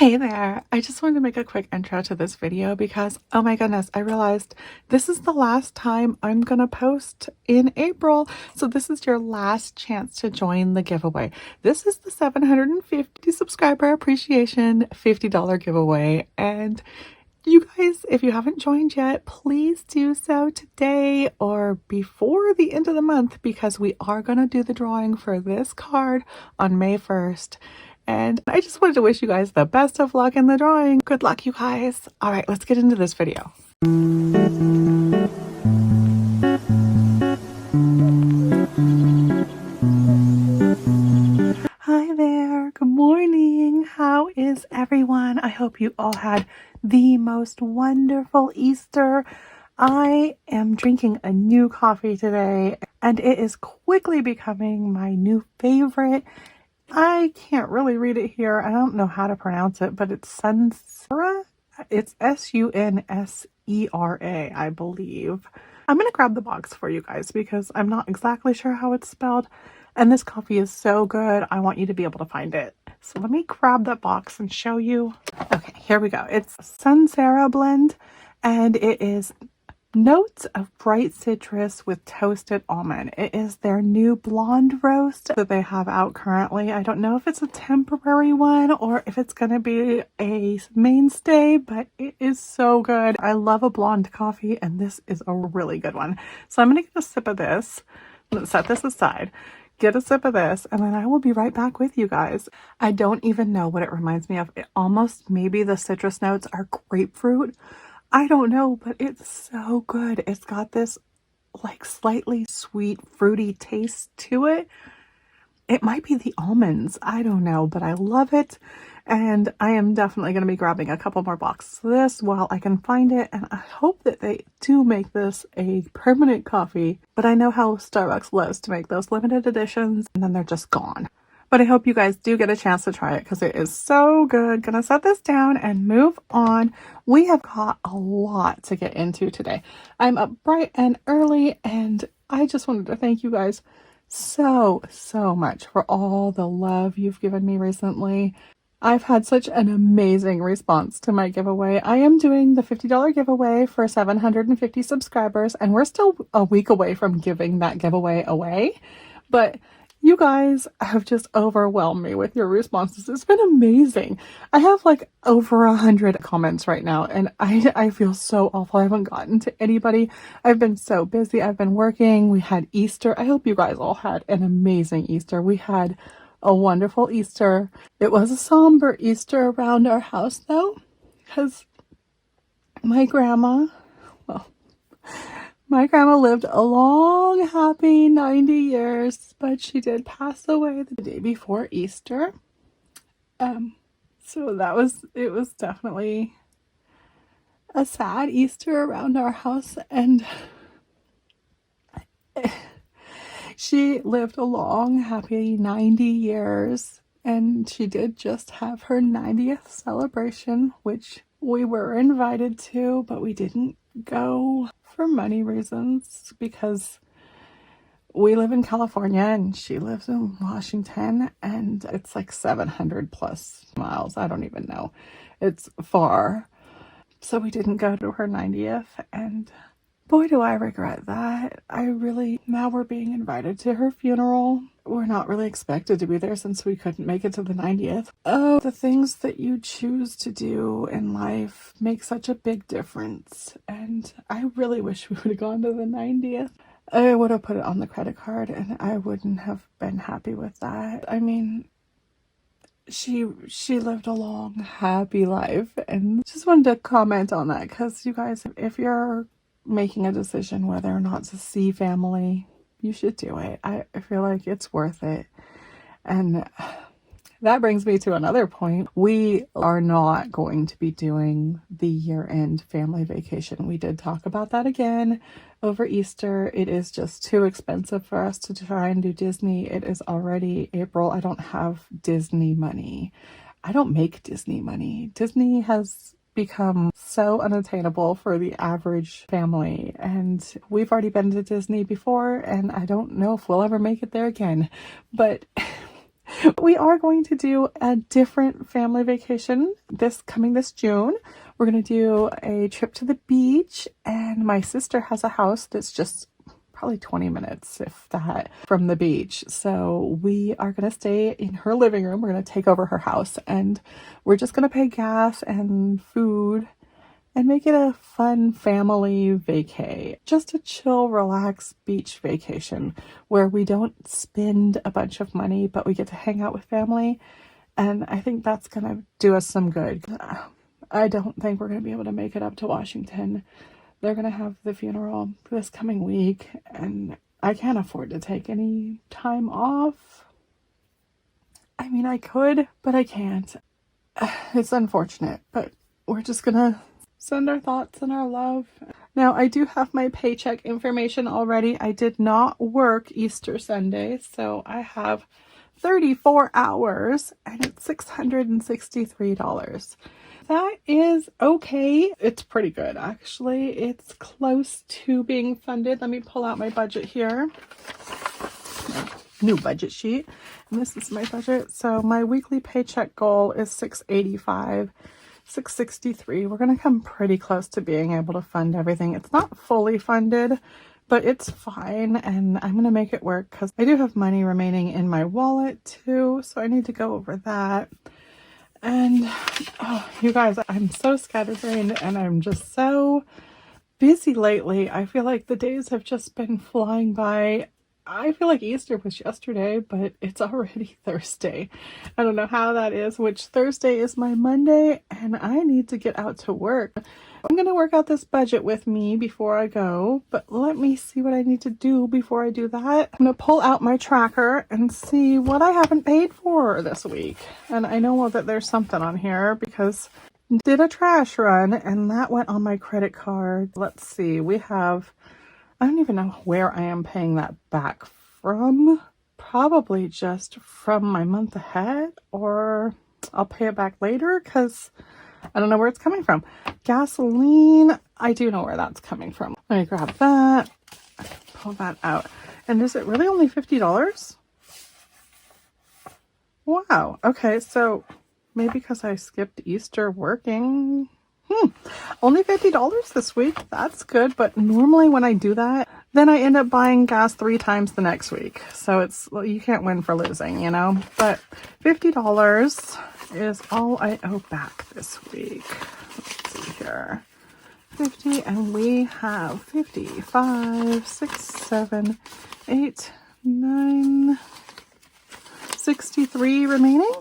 Hey there, I just wanted to make a quick intro to this video because, oh my goodness, I realized this is the last time I'm gonna post in April. So this is your last chance to join the giveaway. This is the 750 subscriber appreciation $50 giveaway. And you guys, if you haven't joined yet, please do so today or before the end of the month because we are gonna do the drawing for this card on May 1st. And I just wanted to wish you guys the best of luck in the drawing. Good luck, you guys. All right, let's get into this video. Hi there. Good morning. How is everyone? I hope you all had the most wonderful Easter. I am drinking a new coffee today, and it is quickly becoming my new favorite. I can't really read it here. I don't know how to pronounce it, but it's Sunsera. It's Sunsera, I believe. I'm going to grab the box for you guys because I'm not exactly sure how it's spelled. And this coffee is so good. I want you to be able to find it. So let me grab that box and show you. Okay, here we go. It's Sunsera blend, and it is notes of bright citrus with toasted almond. It is their new blonde roast that they have out currently. I don't know if it's a temporary one or if it's going to be a mainstay, but it is so good. I love a blonde coffee, and this is a really good one. So I'm going to get a sip of this. Let's set this aside. Get a sip of this, and then I will be right back with you guys. I don't even know what it reminds me of. It almost, maybe the citrus notes are grapefruit. I don't know, but it's so good. It's got this like slightly sweet, fruity taste to it. It might be the almonds. I don't know, but I love it. And I am definitely going to be grabbing a couple more boxes of this while I can find it. And I hope that they do make this a permanent coffee. But I know how Starbucks loves to make those limited editions and then they're just gone. But I hope you guys do get a chance to try it because it is so good. Gonna set this down and move on. We have got a lot to get into today. I'm up bright and early, and I just wanted to thank you guys so much for all the love you've given me recently. I've had such an amazing response to my giveaway. I am doing the $50 giveaway for 750 subscribers, and we're still a week away from giving that giveaway away. But you guys have just overwhelmed me with your responses. It's been amazing. I have like over 100 comments right now, and I feel so awful. I haven't gotten to anybody. I've been so busy. I've been working. We had Easter. I hope you guys all had an amazing Easter. We had a wonderful Easter. It was a somber Easter around our house though, because my grandma lived a long, happy 90 years, but she did pass away the day before Easter. So it was definitely a sad Easter around our house, and she lived a long, happy 90 years, and she did just have her 90th celebration, which we were invited to, but we didn't go for money reasons because we live in California and she lives in Washington, and it's like 700 plus miles. I don't even know. It's far. So we didn't go to her 90th, and boy, do I regret that. Now we're being invited to her funeral. We're not really expected to be there since we couldn't make it to the 90th. Oh, the things that you choose to do in life make such a big difference. And I really wish we would have gone to the 90th. I would have put it on the credit card, and I wouldn't have been happy with that. I mean, she lived a long, happy life, and just wanted to comment on that because you guys, if you're making a decision whether or not to see family, you should do it. I feel like it's worth it. And that brings me to another point. We are not going to be doing the year-end family vacation. We did talk about that again over Easter. It is just too expensive for us to try and do Disney. It is already April. I don't have Disney money. I don't make Disney money. Disney has become so unattainable for the average family, and we've already been to Disney before, and I don't know if we'll ever make it there again. But We are going to do a different family vacation this June. We're going to do a trip to the beach, and my sister has a house that's just probably 20 minutes, if that, from the beach. So we are going to stay in her living room. We're going to take over her house, and we're just going to pay gas and food and make it a fun family vacay. Just a chill, relax beach vacation where we don't spend a bunch of money, but we get to hang out with family. And I think that's going to do us some good. I don't think we're going to be able to make it up to Washington. They're going to have the funeral this coming week, and I can't afford to take any time off. I mean, I could, but I can't. It's unfortunate, but we're just going to send our thoughts and our love. Now, I do have my paycheck information already. I did not work Easter Sunday, so I have 34 hours, and it's $663. That is okay. It's pretty good, actually. It's close to being funded. Let me pull out my budget here. My new budget sheet. And this is my budget. So my weekly paycheck goal is $685. $663. We're going to come pretty close to being able to fund everything. It's not fully funded, but it's fine, and I'm going to make it work because I do have money remaining in my wallet too, so I need to go over that. And oh, you guys, I'm so scatterbrained and I'm just so busy lately. I feel like the days have just been flying by. I feel like Easter was yesterday, but it's already Thursday. I don't know how that is, which Thursday is my Monday, and I need to get out to work. I'm going to work out this budget with me before I go, but let me see what I need to do before I do that. I'm going to pull out my tracker and see what I haven't paid for this week. And I know that there's something on here because I did a trash run, and that went on my credit card. Let's see, we have... I don't even know where I am paying that back from. Probably just from my month ahead, or I'll pay it back later because I don't know where it's coming from. Gasoline, I do know where that's coming from. Let me grab that, pull that out. And is it really only $50? Wow. Okay, so maybe because I skipped Easter working. Only $50 this week. That's good. But normally when I do that, then I end up buying gas 3 times the next week. So it's, well, you can't win for losing, you know. But $50 is all I owe back this week. Let's see here. 50, and we have 55, 6, 7, 8, 9, 63 remaining.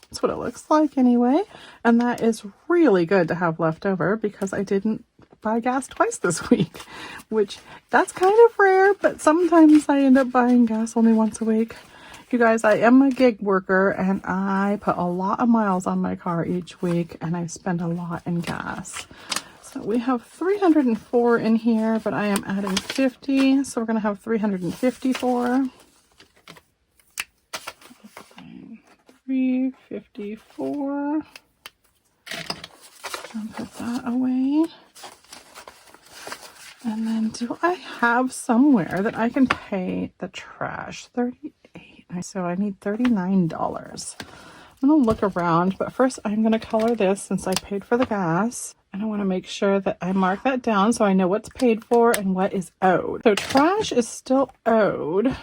That's what it looks like anyway. And that is really good to have left over because I didn't buy gas twice this week, which that's kind of rare, but sometimes I end up buying gas only once a week. You guys, I am a gig worker and I put a lot of miles on my car each week, and I spend a lot in gas. So we have 304 in here, but I am adding 50, so we're going to have 354. 354. I'll put that away. And then do I have somewhere that I can pay the trash? 38. So I need $39. I'm going to look around, but first I'm going to color this since I paid for the gas. And I want to make sure that I mark that down so I know what's paid for and what is owed. So trash is still owed.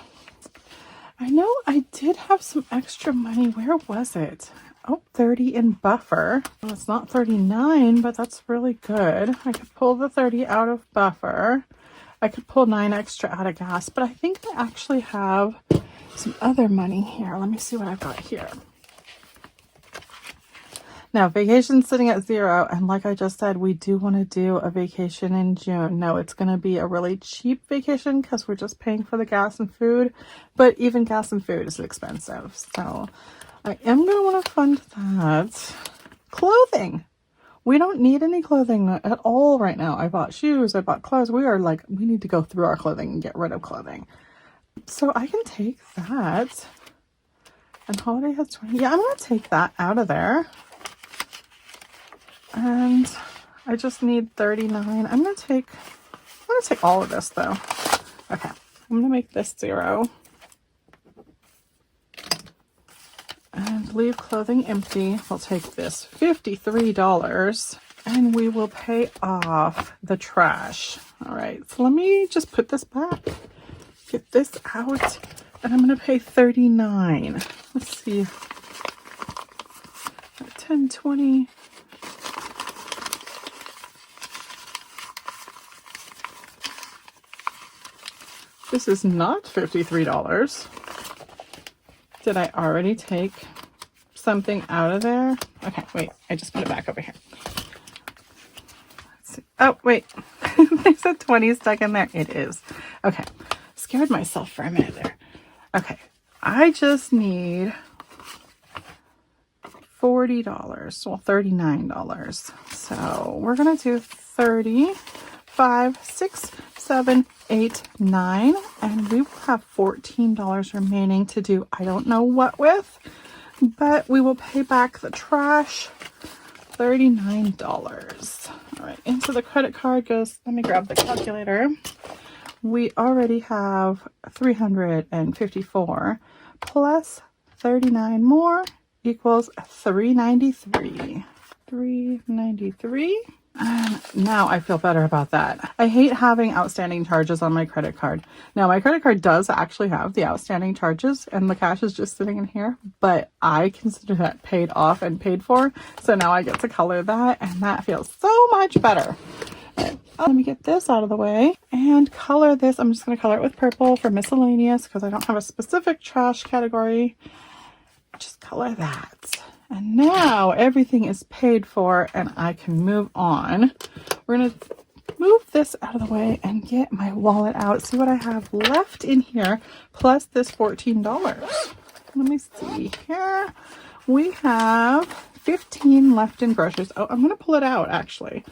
I know I did have some extra money. Where was it? Oh, 30 in buffer. Well, it's not 39, but that's really good. I could pull the 30 out of buffer. I could pull 9 extra out of gas, but I think I actually have some other money here. Let me see what I've got here. Now, vacation's sitting at 0, and like I just said, we do want to do a vacation in June. No, it's going to be a really cheap vacation because we're just paying for the gas and food, but even gas and food is expensive. So I am going to want to fund that. Clothing. We don't need any clothing at all right now. I bought shoes, I bought clothes. We need to go through our clothing and get rid of clothing. So I can take that. And holiday has 20. Yeah, I'm going to take that out of there. And I just need 39. I'm gonna take all of this though. Okay, I'm gonna make this 0. leave clothing empty. We'll take this $53 and we will pay off the trash. All right, so let me just put this back, get this out, and I'm gonna pay $39. Let's see, 10, 20. This is not $53. Did I already take something out of there? Okay, wait, I just put it back over here. Let's see. Oh, wait, there's a 20 stuck in there. It is. Okay, scared myself for a minute there. Okay, I just need $40, well, $39. So we're gonna do 30, 5, 6, 7, 8, 9, and we will have $14 remaining to do I don't know what with, but we will pay back the trash. $39. All right, into the credit card goes, let me grab the calculator. We already have 354 plus 39 more equals 393. 393. Now I feel better about that. I hate having outstanding charges on my credit card. Now my credit card does actually have the outstanding charges and the cash is just sitting in here, but I consider that paid off and paid for. So now I get to color that and that feels so much better. Let me get this out of the way and color this. I'm just going to color it with purple for miscellaneous because I don't have a specific trash category. Just color that. And now everything is paid for and I can move on. We're going to move this out of the way and get my wallet out. See what I have left in here plus this $14. Let me see here. We have 15 left in groceries. Oh, I'm going to pull it out actually.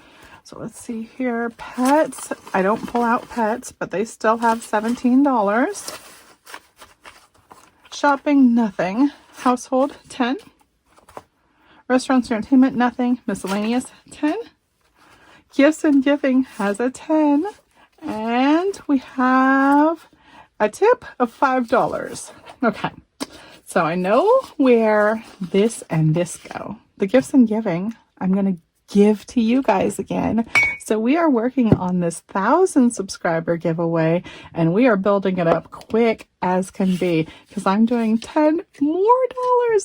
So let's see here. Pets. I don't pull out pets, but they still have $17. Shopping, nothing. Household, 10. Restaurants and entertainment, nothing. Miscellaneous, 10. Gifts and giving has a 10. And we have a tip of $5. Okay. So I know where this and this go. The gifts and giving, I'm going to give to you guys again. So we are working on this 1,000 subscriber giveaway and we are building it up quick as can be because I'm doing $10 more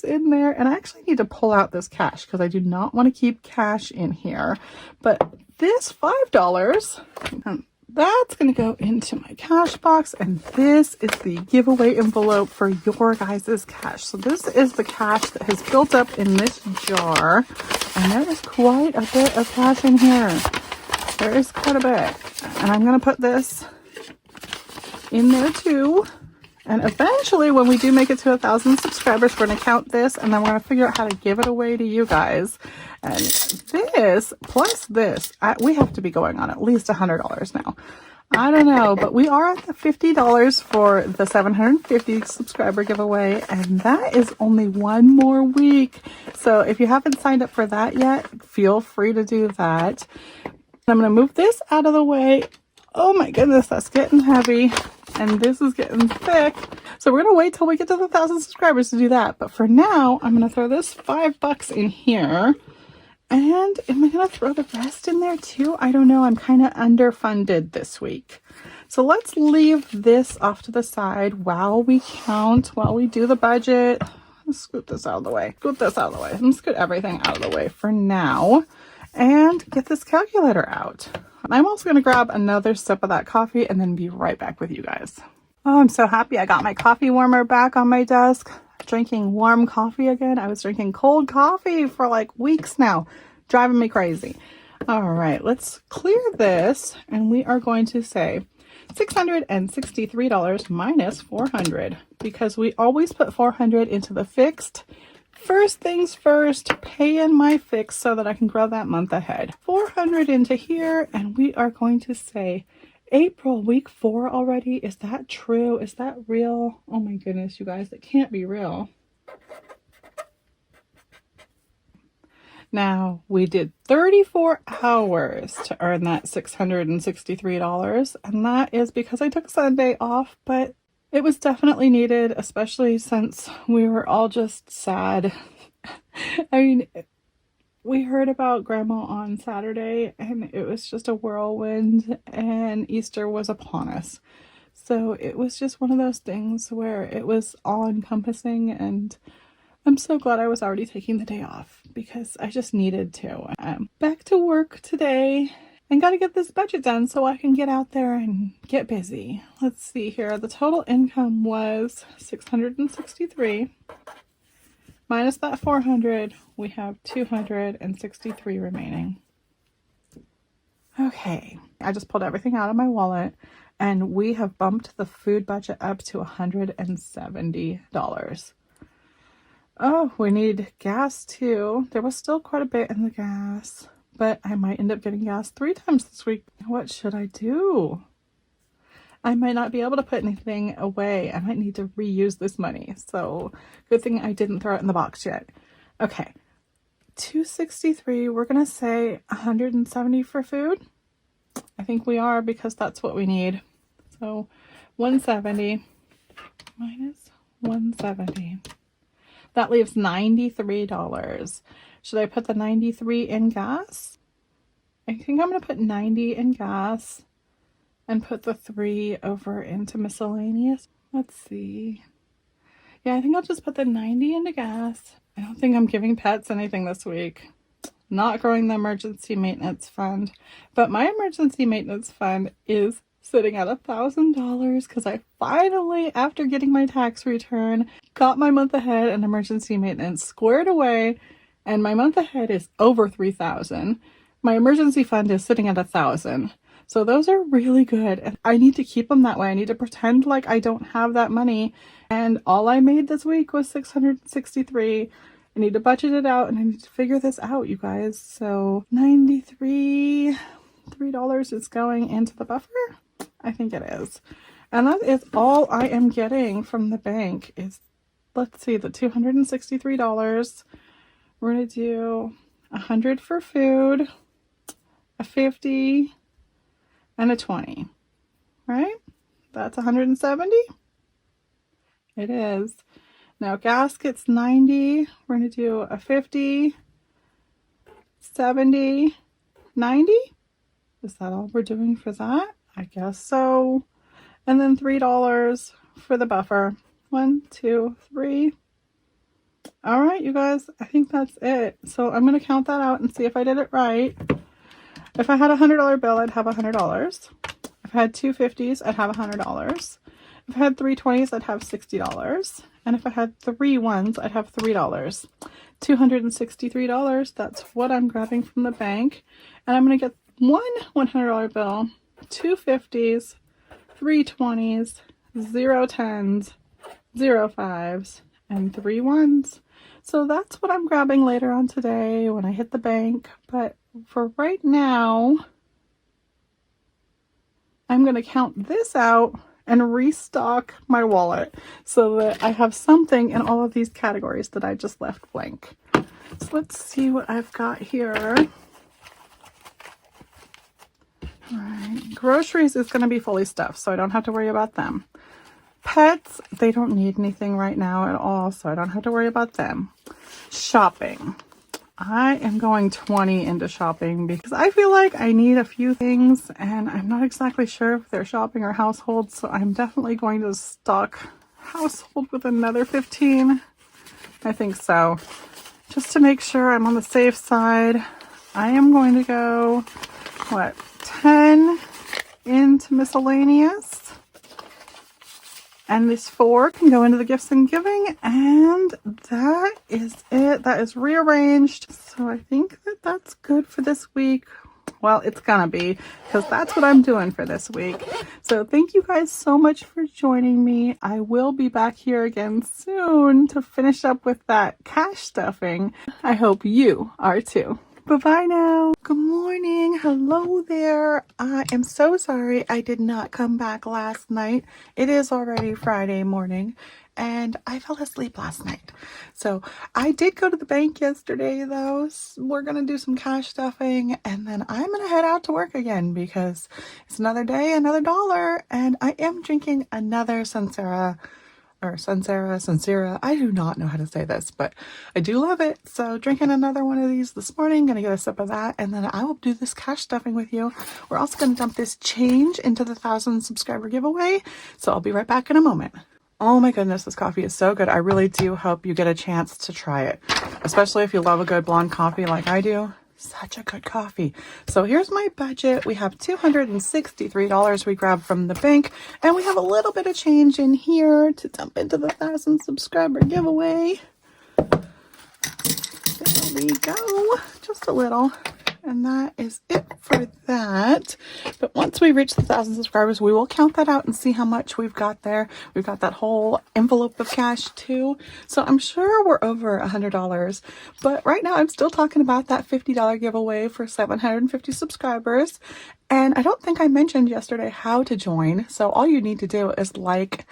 in there and I actually need to pull out this cash because I do not want to keep cash in here. But this $5, that's going to go into my cash box and this is the giveaway envelope for your guys' cash. So this is the cash that has built up in this jar and there is quite a bit of cash in here. There is quite a bit. And I'm going to put this in there too. And eventually when we do make it to 1,000 subscribers, we're going to count this and then we're going to figure out how to give it away to you guys. And this plus this, we have to be going on at least $100 now. I don't know, but we are at the $50 for the 750 subscriber giveaway, and that is only one more week. So if you haven't signed up for that yet, feel free to do that. I'm going to move this out of the way. Oh my goodness, that's getting heavy, and this is getting thick. So we're going to wait till we get to the 1,000 subscribers to do that. But for now, I'm going to throw this $5 in here. And am I going to throw the rest in there too? I don't know. I'm kind of underfunded this week. So let's leave this off to the side while we count, while we do the budget. Let's scoot this out of the way. Scoot this out of the way. Let's scoot everything out of the way for now and get this calculator out. I'm also going to grab another sip of that coffee and then be right back with you guys. Oh, I'm so happy I got my coffee warmer back on my desk. Drinking warm coffee again. I was drinking cold coffee for like weeks now. Driving me crazy. All right, let's clear this and we are going to say $663 minus $400 because we always put $400 into the fixed. First things first, pay in my fixed so that I can grow that month ahead. $400 into here and we are going to say April, week 4 already? Is that true? Is that real? Oh my goodness, you guys, it can't be real. Now, we did 34 hours to earn that $663, and that is because I took Sunday off, but It was definitely needed, especially since we were all just sad. I mean, we heard about Grandma on Saturday and it was just a whirlwind and Easter was upon us. So it was just one of those things where it was all encompassing, and I'm so glad I was already taking the day off because I just needed to. I'm back to work today and got to get this budget done so I can get out there and get busy. Let's see here. The total income was $663. Minus that $400, we have $263 remaining. Okay, I just pulled everything out of my wallet and we have bumped the food budget up to $170. Oh, we need gas too. There was still quite a bit in the gas, but I might end up getting gas 3 times this week. What should I do? I might not be able to put anything away. I might need to reuse this money. So good thing I didn't throw it in the box yet. Okay, $263. We're going to say $170 for food. I think we are because that's what we need. So $170 minus $170. That leaves $93. Should I put the $93 in gas? I think I'm going to put $90 in gas and put the $3 over into miscellaneous. Let's see. Yeah, I think I'll just put the $90 into gas. I don't think I'm giving pets anything this week. Not growing the emergency maintenance fund. But my emergency maintenance fund is sitting at $1,000 because I finally, after getting my tax return, got my month ahead and emergency maintenance squared away, and my month ahead is over $3,000. My emergency fund is sitting at $1,000. So those are really good, and I need to keep them that way. I need to pretend like I don't have that money, and all I made this week was $663. I need to budget it out, and I need to figure this out, you guys. So $93 is going into the buffer. I think it is. And that is all I am getting from the bank is, let's see, the $263. We're going to do $100 for food, a $50, and a $20, right? That's $170. It is. Now gas gets $90. We're going to do a $50, $70, $90. Is that all we're doing for that? I guess so. And then $3 for the buffer. 1, 2, 3. All right, you guys, I think that's it. So I'm going to count that out and see if I did it right. If I had a $100 bill, I'd have $100. If I had 2 50s, I'd have $100. If I had 3 20s, I'd have $60. And if I had 3 ones, I'd have $3. $263, that's what I'm grabbing from the bank. And I'm going to get 1 $100 bill, 2 50s, 3 20s, 0 10s, 0 5s, and 3 ones. So that's what I'm grabbing later on today when I hit the bank. But for right now, I'm going to count this out and restock my wallet so that I have something in all of these categories that I just left blank. So let's see what I've got here. All right, groceries is going to be fully stuffed, so I don't have to worry about them. Pets, they don't need anything right now at all, so I don't have to worry about them. Shopping. I am going 20 into shopping because I feel like I need a few things and I'm not exactly sure if they're shopping or household, so I'm definitely going to stock household with another 15. I think so. Just to make sure I'm on the safe side, I am going to go, 10 into miscellaneous. And this 4 can go into the gifts and giving, and that is it. That is rearranged. So I think that that's good for this week. Well, it's gonna be, because that's what I'm doing for this week. So thank you guys so much for joining me. I will be back here again soon to finish up with that cash stuffing. I hope you are too. Bye-bye now. Good morning. Hello there. I am so sorry I did not come back last night. It is already Friday morning and I fell asleep last night. So I did go to the bank yesterday though. We're going to do some cash stuffing and then I'm going to head out to work again because it's another day, another dollar, and I am drinking another Sansera. I do not know how to say this, but I do love it. So drinking another one of these this morning, gonna get a sip of that, and then I will do this cash stuffing with you. We're also gonna dump this change into the 1,000 subscriber giveaway. So I'll be right back in a moment. Oh my goodness, this coffee is so good. I really do hope you get a chance to try it, especially if you love a good blonde coffee like I do. Such a good coffee. So here's my budget. We have $263 we grabbed from the bank, and we have a little bit of change in here to dump into the 1,000 subscriber giveaway. There we go. Just a little. And that is it for that. But once we reach the 1,000 subscribers, we will count that out and see how much we've got there. We've got that whole envelope of cash too. So I'm sure we're over $100. But right now I'm still talking about that $50 giveaway for 750 subscribers. And I don't think I mentioned yesterday how to join. So all you need to do is like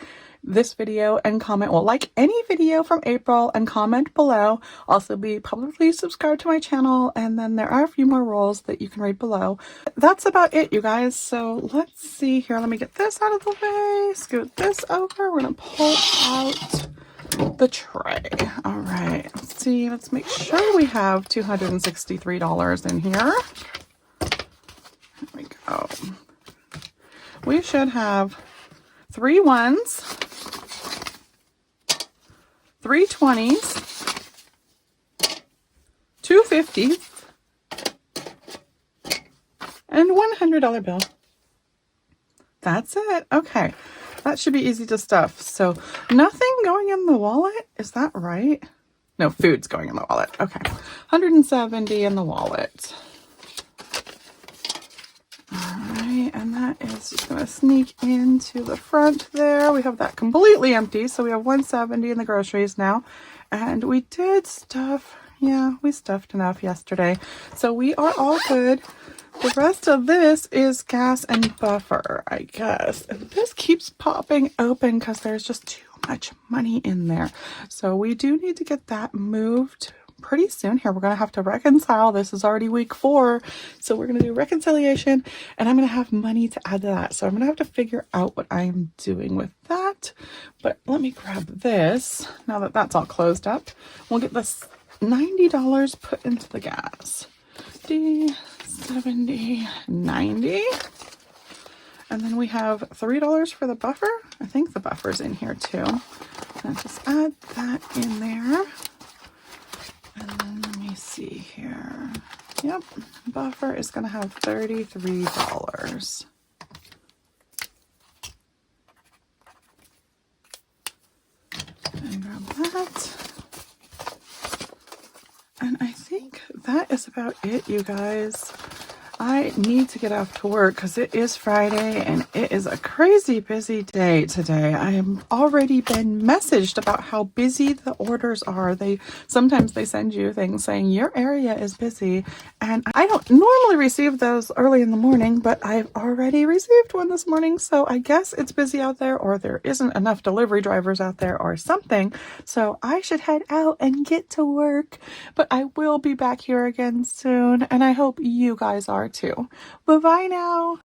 this video and comment, well, like any video from April and comment below. Also be publicly subscribed to my channel, and then there are a few more rules that you can read below. That's about it, you guys. So let's see here. Let me get this out of the way, scoot this over. We're gonna pull out the tray. All right, let's see, let's make sure we have $263 in here. There we go. We should have 3 ones, 3 20s, 2 50s, and $100 bill. That's it. Okay, that should be easy to stuff. So nothing going in the wallet, is that right? No, food's going in the wallet. Okay, 170 in the wallet. And that is just going to sneak into the front there. We have that completely empty. So we have 170 in the groceries now. And we did stuff. Yeah, we stuffed enough yesterday. So we are all good. The rest of this is gas and buffer, I guess. And this keeps popping open because there's just too much money in there. So we do need to get that moved pretty soon here. We're going to have to reconcile. This is already week 4. So we're going to do reconciliation, and I'm going to have money to add to that. So I'm going to have to figure out what I'm doing with that. But let me grab this. Now that that's all closed up, we'll get this $90 put into the gas. 70, 90. And then we have $3 for the buffer. I think the buffer's in here too. I'll just add that in there. And then let me see here. Yep, buffer is going to have $33. And grab that. And I think that is about it, you guys. I need to get off to work because it is Friday and it is a crazy busy day today. I have already been messaged about how busy the orders are. Sometimes they send you things saying your area is busy, and I don't normally receive those early in the morning, but I've already received one this morning. So I guess it's busy out there, or there isn't enough delivery drivers out there or something. So I should head out and get to work, but I will be back here again soon, and I hope you guys are too. Bye-bye now.